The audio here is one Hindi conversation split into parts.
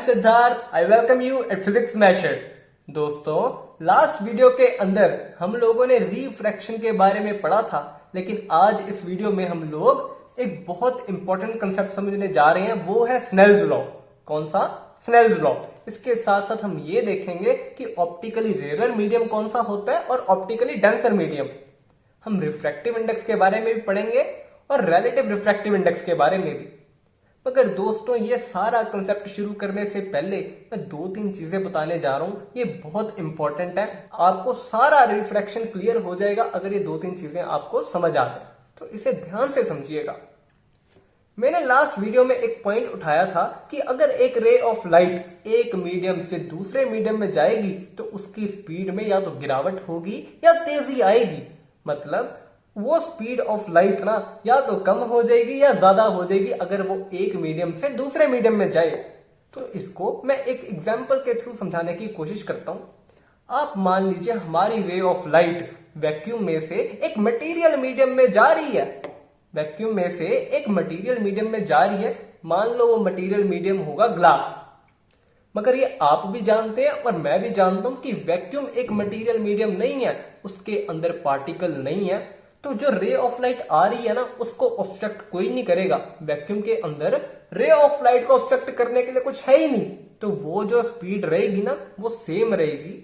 Siddharth, I welcome you at physics मैशर। दोस्तों, लास्ट वीडियो के अंदर हम लोगों ने रिफ्रैक्शन के बारे में पढ़ा था, लेकिन आज इस वीडियो में हम लोग एक बहुत इंपॉर्टेंट कंसेप्ट समझने जा रहे हैं, वो है स्नेल्स लॉ। कौन सा? Snell's law. इसके साथ साथ हम ये देखेंगे कि ऑप्टिकली रेयर मीडियम कौन सा होता है और ऑप्टिकली डेंसर मीडियम। हम रिफ्रैक्टिव इंडेक्स के बारे में भी पढ़ेंगे और रिलेटिव रिफ्रैक्टिव इंडेक्स के बारे में भी। मगर दोस्तों, ये सारा कंसेप्ट शुरू करने से पहले मैं दो तीन चीजें बताने जा रहा हूं, ये बहुत इंपॉर्टेंट है। आपको सारा रिफ्रैक्शन क्लियर हो जाएगा अगर ये दो तीन चीजें आपको समझ आ जाए, तो इसे ध्यान से समझिएगा। मैंने लास्ट वीडियो में एक पॉइंट उठाया था कि अगर एक रे ऑफ लाइट एक मीडियम से दूसरे मीडियम में जाएगी तो उसकी स्पीड में या तो गिरावट होगी या तेजी आएगी। मतलब वो स्पीड ऑफ लाइट ना या तो कम हो जाएगी या ज्यादा हो जाएगी अगर वो एक मीडियम से दूसरे मीडियम में जाए। तो इसको मैं एक एग्जांपल के थ्रू समझाने की कोशिश करता हूं। आप मान लीजिए हमारी रे ऑफ लाइट वैक्यूम में से एक मटेरियल मीडियम में जा रही है। वैक्यूम में से एक मटेरियल मीडियम में जा रही है। मान लो वो मटेरियल मीडियम होगा ग्लास। मगर ये आप भी जानते हैं और मैं भी जानता हूं कि वैक्यूम एक मटेरियल मीडियम नहीं है, उसके अंदर पार्टिकल नहीं है। तो जो रे ऑफ लाइट आ रही है ना, उसको ऑब्स्ट्रक्ट कोई नहीं करेगा। वैक्यूम के अंदर रे ऑफ लाइट को ऑब्स्ट्रक्ट करने के लिए कुछ है ही नहीं, तो वो जो स्पीड रहेगी ना वो सेम रहेगी।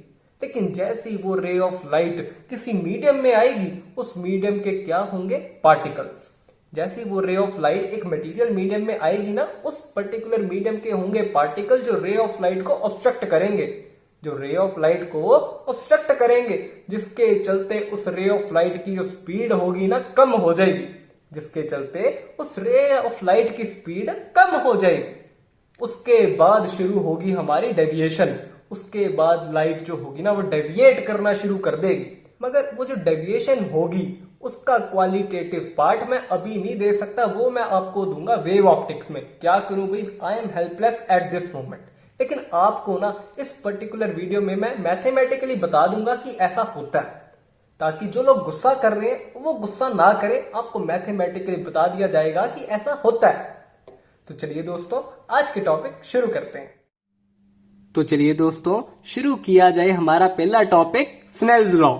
लेकिन जैसे ही वो रे ऑफ लाइट किसी मीडियम में आएगी, उस मीडियम के क्या होंगे? पार्टिकल्स। जैसे ही वो रे ऑफ लाइट एक मटेरियल मीडियम में आएगी ना, उस पर्टिकुलर मीडियम के होंगे पार्टिकल जो रे ऑफ लाइट को ऑब्स्ट्रक्ट करेंगे, जो रे ऑफ लाइट को ऑब्स्ट्रक्ट करेंगे, जिसके चलते उस रे ऑफ लाइट की जो स्पीड होगी ना कम हो जाएगी, जिसके चलते उस रे ऑफ लाइट की स्पीड कम हो जाएगी। उसके बाद शुरू होगी हमारी डेविएशन। उसके बाद लाइट जो होगी ना वो डेविएट करना शुरू कर देगी। मगर वो जो डेविएशन होगी उसका क्वालिटेटिव पार्ट मैं अभी नहीं दे सकता, वो मैं आपको दूंगा वेव ऑप्टिक्स में। क्या करूं भाई, I am helpless at this moment. लेकिन आपको ना इस पर्टिकुलर वीडियो में मैं मैथमेटिकली बता दूंगा कि ऐसा होता है, ताकि जो लोग गुस्सा कर रहे हैं वो गुस्सा ना करें। आपको मैथमेटिकली बता दिया जाएगा कि ऐसा होता है। तो चलिए दोस्तों, आज के टॉपिक शुरू करते हैं। तो चलिए दोस्तों, शुरू किया जाए हमारा पहला टॉपिक, स्नेल्स लॉ।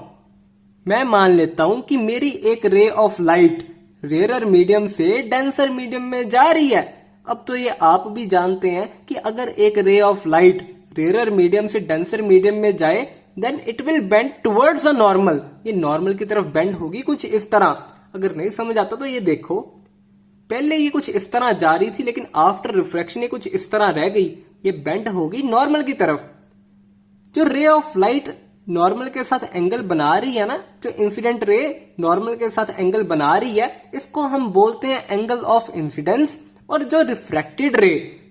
मैं मान लेता हूं कि मेरी एक ray of light rare medium से डेंसर मीडियम में जा रही है। अब तो ये आप भी जानते हैं कि अगर एक ray of light rare medium से डेंसर मीडियम में जाए, then it will bend towards a normal. ये नॉर्मल की तरफ बेंड होगी कुछ इस तरह। अगर नहीं समझ आता तो ये देखो, पहले ये कुछ इस तरह जा रही थी, लेकिन आफ्टर रिफ्रैक्शन ये कुछ इस तरह रह गई। ये बेंड होगी नॉर्मल की तरफ। जो रे ऑफ लाइट नॉर्मल के साथ एंगल बना रही है ना, जो इंसिडेंट रे नॉर्मल के साथ एंगल बना रही है, इसको हम बोलते हैं एंगल ऑफ इंसिडेंस। और जो रिफ्रैक्टेड रे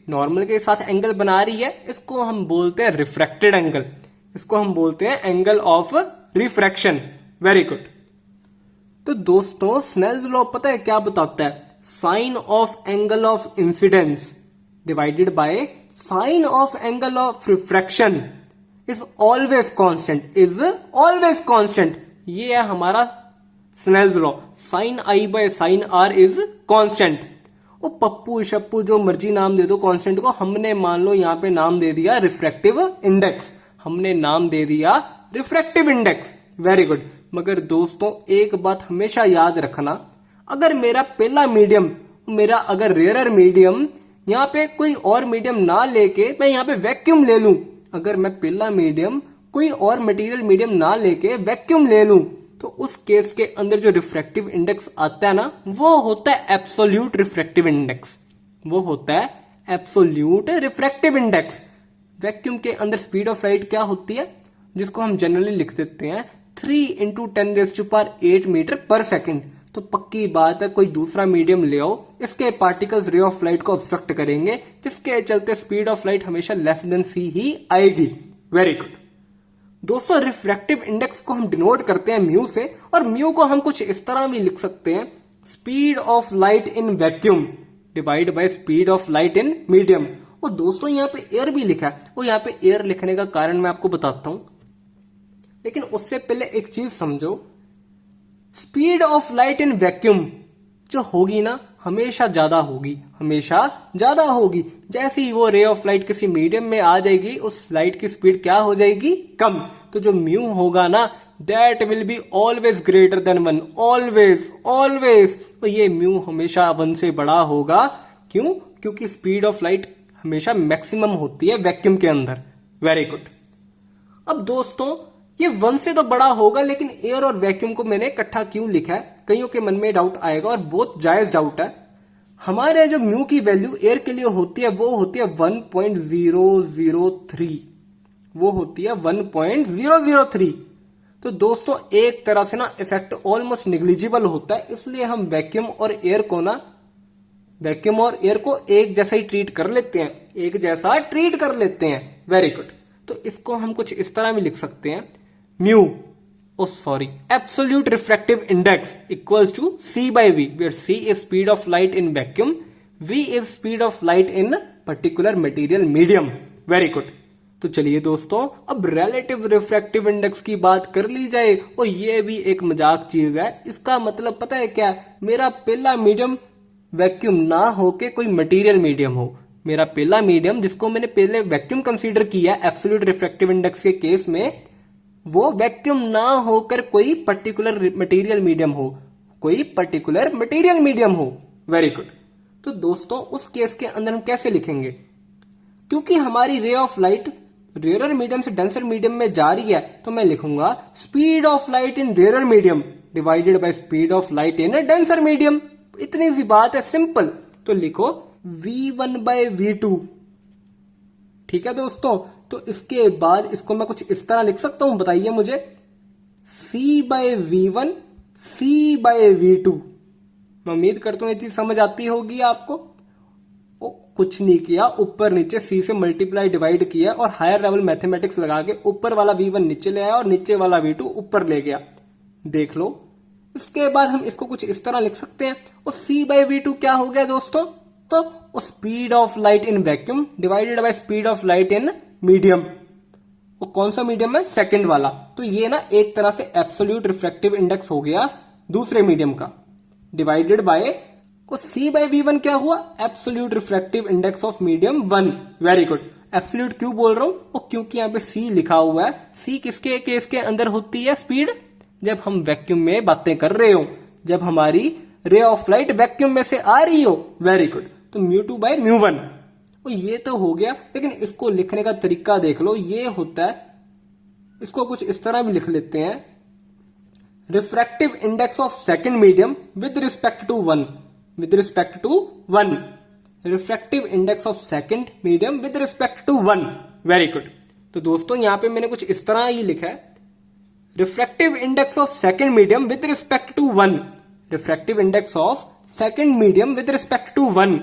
नॉर्मल के साथ एंगल बना रही है, इसको हम बोलते हैं रिफ्रैक्टेड एंगल। इसको हम बोलते हैं angle of refraction. Very good. तो दोस्तों, स्नेल्स लॉ पता है क्या बताता है? Sine of angle of incidence divided by sine of angle of refraction is always constant. Is always constant. ये है हमारा Snell's law. Sine I by sine R is constant. वो पप्पू शप्पू जो मर्जी नाम दे दो कांस्टेंट को। हमने मान लो यहां पे नाम दे दिया रिफ्रैक्टिव इंडेक्स। हमने नाम दे दिया रिफ्रैक्टिव इंडेक्स। Very good. मगर दोस्तों, एक बात हमेशा याद रखना, अगर मेरा पहला मीडियम, मेरा अगर रेयर मीडियम, यहां पे कोई और मीडियम ना लेके मैं यहां पे वैक्यूम ले लूं, अगर मैं पहला मीडियम कोई और मटेरियल मीडियम ना लेके वैक्यूम ले लूं, तो उस केस के अंदर जो रिफ्रैक्टिव इंडेक्स आता है ना, वो होता है एब्सोल्यूट रिफ्रैक्टिव इंडेक्स। वो होता है एब्सोल्यूट रिफ्रैक्टिव इंडेक्स। वैक्यूम के अंदर स्पीड ऑफ लाइट क्या होती है, जिसको हम जनरली लिख देते हैं 3 × 10⁸ मीटर पर सेकेंड। तो पक्की बात है, कोई दूसरा मीडियम ले आओ, इसके पार्टिकल्स रे ऑफ लाइट को ऑब्स्ट्रक्ट करेंगे, जिसके चलते स्पीड ऑफ लाइट हमेशा लेस देन सी ही आएगी। Very good. दोस्तों, रिफ्रैक्टिव इंडेक्स को हम डिनोट करते हैं म्यू से, और म्यू को हम कुछ इस तरह भी लिख सकते हैं, speed of light in vacuum divide by speed of light in medium. और दोस्तों, यहाँ पे एयर भी लिखा है। वो यहाँ पे एयर लिखने का कारण मैं आपको बताता हूं, लेकिन उससे पहले एक चीज समझो। Speed of light in vacuum जो होगी ना हमेशा ज्यादा होगी, हमेशा ज्यादा होगी। जैसे ही वो रे ऑफ लाइट किसी मीडियम में आ जाएगी, उस लाइट की स्पीड क्या हो जाएगी? कम। तो जो म्यू होगा ना, that will be always greater than 1, always always. तो ये म्यू हमेशा 1 से बड़ा होगा। क्यों? क्योंकि स्पीड ऑफ लाइट हमेशा मैक्सिमम होती है वैक्यूम के अंदर। Very good. अब दोस्तों ये 1 से तो बड़ा होगा, लेकिन एयर और वैक्यूम को मैंने इकट्ठा क्यों लिखा है? कईयों के मन में डाउट आएगा और बहुत जायज डाउट है। हमारे जो म्यू की वैल्यू एयर के लिए होती है वो होती है 1.003, वो होती है 1.003। तो दोस्तों एक तरह से ना इफेक्ट ऑलमोस्ट निग्लिजिबल होता है, इसलिए हम वैक्यूम और एयर को एक जैसा ही ट्रीट कर लेते हैं, एक जैसा ट्रीट कर लेते हैं। Very good. तो इसको हम कुछ इस तरह भी लिख सकते हैं, mu absolute refractive index equals to C by V, where C is speed of light in vacuum, V is speed of light in particular material medium. Very good. तो चलिए दोस्तों अब रिलेटिव रिफ्रैक्टिव इंडेक्स की बात कर ली जाए, और ये भी एक मजाक चीज है। इसका मतलब पता है क्या? मेरा पहला मीडियम वैक्यूम ना हो के कोई मटेरियल मीडियम हो। मेरा पहला मीडियम जिसको मैंने पहले वैक्यूम कंसीडर किया एब्सोल्यूट रिफ्रैक्टिव इंडेक्स के केस में, वो वैक्यूम ना होकर कोई पर्टिकुलर मटेरियल मीडियम हो, कोई पर्टिकुलर मटेरियल मीडियम हो। Very good. तो दोस्तों उस केस के अंदर हम कैसे लिखेंगे? क्योंकि हमारी ray of light rare medium से डेंसर मीडियम में जा रही है, तो मैं लिखूंगा speed of light in rare medium divided by speed of light in denser medium. इतनी सी बात है, सिंपल। तो लिखो V1 by V2। ठीक है दोस्तों। तो इसके बाद इसको मैं कुछ इस तरह लिख सकता हूं, बताइए मुझे। C by V1, C by V2। मैं उम्मीद करता हूं ये चीज समझ आती होगी आपको। कुछ नहीं किया, ऊपर नीचे C से मल्टीप्लाई डिवाइड किया और हायर लेवल मैथमेटिक्स लगा के ऊपर वाला V1 नीचे ले आया और नीचे वाला V2 ऊपर ले गया। देख लो। इसके बाद हम इसको कुछ इस तरह लिख सकते हैं, और C by V2 क्या हो गया दोस्तों? तो speed of light in vacuum divided by speed of light in medium. वो कौन सा मीडियम है? सेकंड वाला। तो ये ना एक तरह से एब्सोल्यूट रिफ्रैक्टिव इंडेक्स हो गया दूसरे मीडियम का, divided by C by V1 क्या हुआ? Absolute refractive index of medium 1। Very good. Absolute क्यों बोल रहा हूं? क्योंकि यहां पे C लिखा हुआ है। C किसके केस के अंदर होती है स्पीड? जब हम वैक्यूम में बातें कर रहे हो, जब हमारी रे ऑफ लाइट वैक्यूम में से आ रही हो। Very good. तो μ2 by μ1। ये तो हो गया, लेकिन इसको लिखने का तरीका देख लो। ये होता है, इसको कुछ इस तरह भी लिख लेते हैं, refractive index of second medium with respect to 1, with respect to 1। Refractive index of second medium with respect to 1। Very good. तो दोस्तों यहां पे मैंने कुछ इस तरह ही लिखा है, refractive index of second medium with respect to 1, refractive index of second medium with respect to 1।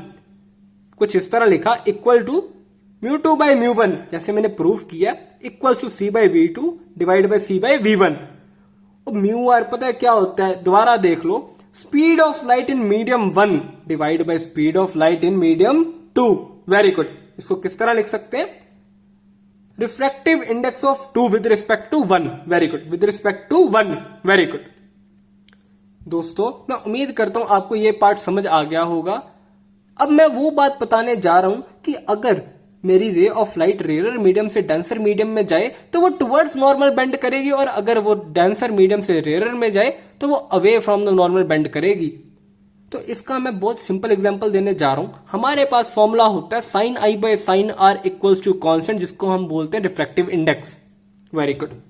कुछ इस तरह लिखा, इक्वल टू μ2 by μ1, जैसे मैंने प्रूफ किया, equal to C by V2 divide by C by V1। Mu R पता है क्या होता है? दोबारा देख लो, speed of light in medium 1 divide by speed of light in medium 2। Very good. इसको किस तरह लिख सकते हैं? Refractive index of 2 with respect to 1। Very good. With respect to 1। Very good. दोस्तों मैं उम्मीद करता हूं आपको ये पार्ट समझ आ गया होगा। अब मैं वो बात बताने जा रहा हूं कि अगर मेरी ray of light rare medium से डेंसर मीडियम में जाए तो वो टुवर्ड्स नॉर्मल बेंड करेगी, और अगर वो डेंसर मीडियम से रेयर में जाए तो वो away from the normal bend करेगी। तो इसका मैं बहुत सिंपल एग्जांपल देने जा रहा हूं। हमारे पास फॉर्मूला होता है sin I by sin R equals to constant, जिसको हम बोलते हैं रिफ्रैक्टिव इंडेक्स। Very good.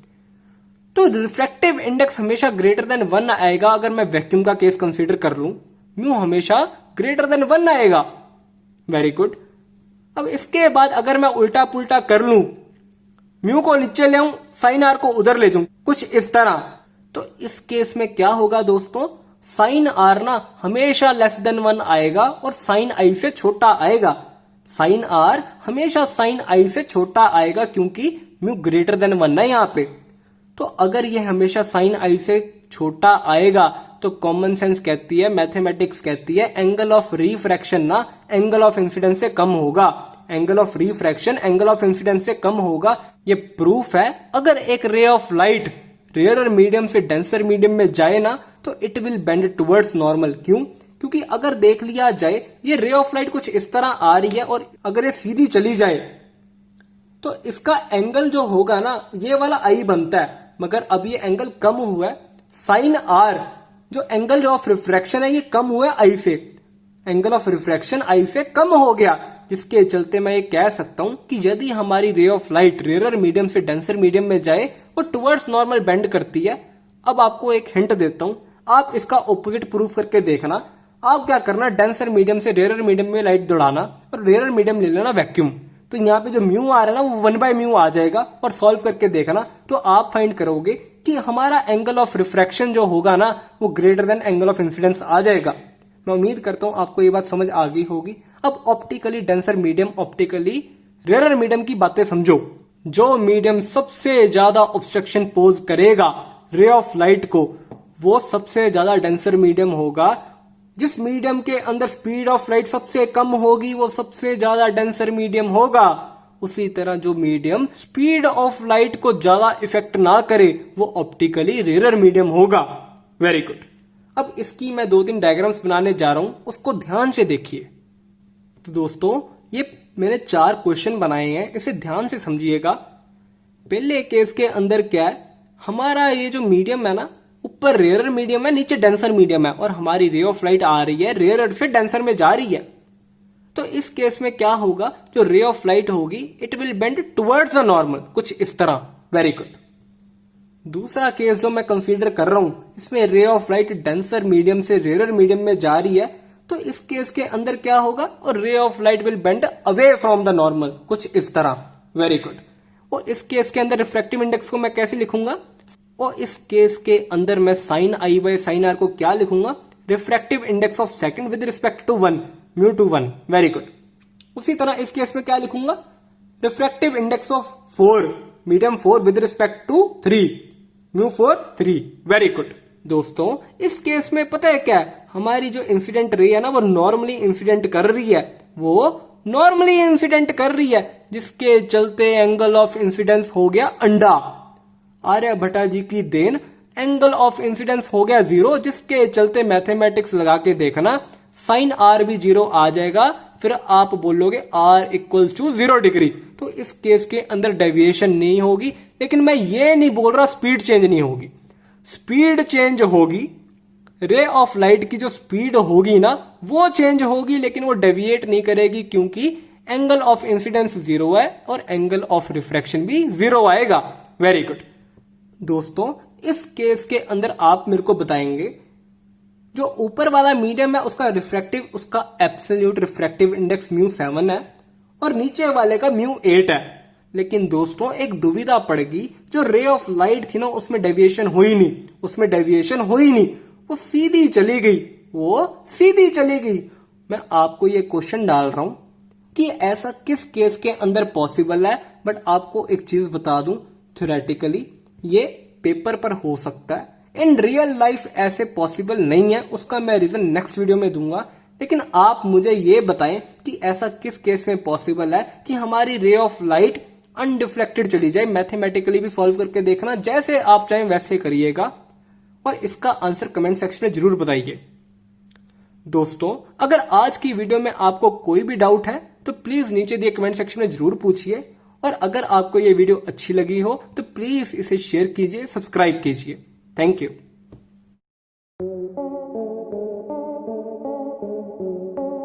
तो रिफ्रैक्टिव इंडेक्स हमेशा ग्रेटर देन 1 आएगा अगर मैं वैक्यूम का केस कंसीडर कर लूं। म्यू हमेशा ग्रेटर देन 1 आएगा। Very good. अब इसके बाद अगर मैं उल्टा पुल्टा कर लूं, म्यू को नीचे ले आऊं, साइन आर को उधर ले जाऊं, कुछ इस तरह, तो इस केस में क्या होगा दोस्तों? साइन आर ना हमेशा लेस देन 1 आएगा और साइन आई से छोटा आएगा। साइन आर हमेशा साइन आई से छोटा आएगा क्योंकि म्यू ग्रेटर देन 1 है यहां पे। तो अगर ये हमेशा साइन आई से छोटा आएगा तो कॉमन सेंस कहती है, मैथमेटिक्स कहती है, एंगल ऑफ रिफ्रैक्शन ना एंगल ऑफ इंसिडेंस से कम होगा। Angle of refraction angle of incidence से कम होगा। ये प्रूफ है। अगर एक ray of light rare medium से डेंसर मीडियम में जाए ना तो it will bend towards normal. क्यों? क्योंकि अगर देख लिया जाए ये रे ऑफ लाइट कुछ इस तरह आ रही है और अगर ये सीधी चली जाए तो इसका एंगल जो होगा ना ये वाला आई बनता है, मगर अब ये एंगल कम हुआ है। साइन आर जो एंगल ऑफ रिफ्रैक्शन है ये कम हुआ है आई से, एंगल ऑफ रिफ्रैक्शन आई से कम हो गया, जिसके चलते मैं ये कह सकता हूं कि यदि हमारी ray of light rare medium से डेंसर मीडियम में जाए वो टुवर्ड्स नॉर्मल बेंड करती है। अब आपको एक हिंट देता हूं, आप इसका ऑपोजिट प्रूफ करके देखना। आप क्या करना, डेंसर मीडियम से रेयर मीडियम में लाइट दौड़ाना और रेयर मीडियम ले लेना वैक्यूम, तो यहाँ पे जो म्यू आ रहा है ना वो 1/म्यू आ जाएगा और सॉल्व करके देखना तो आप फाइंड करोगे कि हमारा एंगल ऑफ रिफ्रैक्शन जो होगा ना वो greater than angle of incidence आ जाएगा। मैं उम्मीद करता हूं आपको ये बात समझ आ गई होगी। अब optically denser medium, optically rare medium की बातें समझो। जो मीडियम सबसे ज्यादा ऑब्स्ट्रक्शन पोज करेगा रे ऑफ लाइट को वो सबसे ज्यादा डेंसर मीडियम होगा। जिस मीडियम के अंदर स्पीड ऑफ लाइट सबसे कम होगी वो सबसे ज्यादा डेंसर मीडियम होगा। उसी तरह जो मीडियम स्पीड ऑफ लाइट को ज्यादा इफेक्ट ना करे वो ऑप्टिकली रेयर मीडियम होगा। Very good. अब इसकी मैं 2-3 डायग्राम्स बनाने जा रहा हूं, उसको ध्यान से देखिए। तो दोस्तों ये मैंने 4 क्वेश्चन बनाए हैं, इसे ध्यान से समझिएगा। पहले केस के अंदर क्या है, हमारा ये जो मीडियम है ना ऊपर रेयर मीडियम है नीचे डेंसर मीडियम है और हमारी रे ऑफ लाइट आ रही है रेयर से डेंसर में जा रही है। तो इस केस में क्या होगा, जो रे ऑफ लाइट होगी it will bend towards a normal, कुछ इस तरह। Very good. दूसरा केस जो मैं कंसीडर कर रहा हूं इसमें रे ऑफ लाइट डेंसर मीडियम से रेयर मीडियम में जा रही है, तो इस केस के अंदर क्या होगा, और रे of light will bend away from the normal, कुछ इस तरह। Very good. और इस केस के अंदर रिफ्रैक्टिव इंडेक्स को मैं कैसे लिखूंगा, और इस केस के अंदर मैं sine I by sine R को क्या लिखूंगा, refractive index of second with respect to 1, mu two 1। Very good. उसी तरह इस केस में क्या लिखूंगा, refractive index of 4, medium 4 with respect to 3, mu 4 3। वेरी गुड। दोस्तों इस केस में पता है क्या है, हमारी जो इंसिडेंट रे है ना वो नॉर्मली इंसिडेंट कर रही है, वो नॉर्मली इंसिडेंट कर रही है, जिसके चलते एंगल ऑफ इंसिडेंस हो गया अंडा। आर्यभट्ट जी की देन, एंगल ऑफ इंसिडेंस हो गया 0, जिसके चलते मैथमेटिक्स लगा के देखना साइन आर भी 0 आ जाएगा, फिर आप बोलोगे R इक्वल्स टू 0 डिग्री। तो इस केस के अंदर डेविएशन नहीं होगी, लेकिन मैं ये नहीं बोल रहा स्पीड चेंज नहीं होगी, स्पीड चेंज होगी। रे ऑफ लाइट की जो स्पीड होगी ना वो चेंज होगी, लेकिन वो डेविएट नहीं करेगी, क्योंकि एंगल ऑफ इंसिडेंस 0 है और एंगल ऑफ रिफ्रैक्शन भी 0 आएगा। Very good. दोस्तों इस केस के अंदर आप मेरे को बताएंगे जो ऊपर वाला मीडियम है उसका रिफ्रैक्टिव, उसका एब्सोल्यूट रिफ्रैक्टिव इंडेक्स म्यू 7 है और नीचे वाले का म्यू 8 है। लेकिन दोस्तों एक दुविधा पड़ेगी, जो रे ऑफ लाइट थी ना उसमें डेविएशन हुई नहीं, उसमें डेविएशन हुई नहीं, वो सीधी चली गई, वो सीधी चली गई। मैं आपको ये क्वेश्चन डाल रहा हूं कि ऐसा किस केस के अंदर पॉसिबल है, बट आपको एक चीज बता दूं, थ्योरेटिकली ये पेपर पर हो सकता है, इन रियल लाइफ ऐसे पॉसिबल नहीं है, उसका मैं रीजन नेक्स्ट वीडियो में दूंगा। लेकिन आप मुझे ये बताएं कि ऐसा किस केस में पॉसिबल है कि हमारी रे ऑफ लाइट अनडिफ्लेक्टेड चली जाए। मैथमेटिकली भी सॉल्व करके देखना, जैसे आप चाहें वैसे करिएगा, और इसका आंसर कमेंट सेक्शन में जरूर बताइए। दोस्तों अगर आज की वीडियो में आपको कोई भी डाउट है तो प्लीज नीचे दिए कमेंट सेक्शन में जरूर पूछिए, और अगर आपको ये वीडियो अच्छी लगी हो तो प्लीज इसे शेयर कीजिए, सब्सक्राइब कीजिए। Thank you.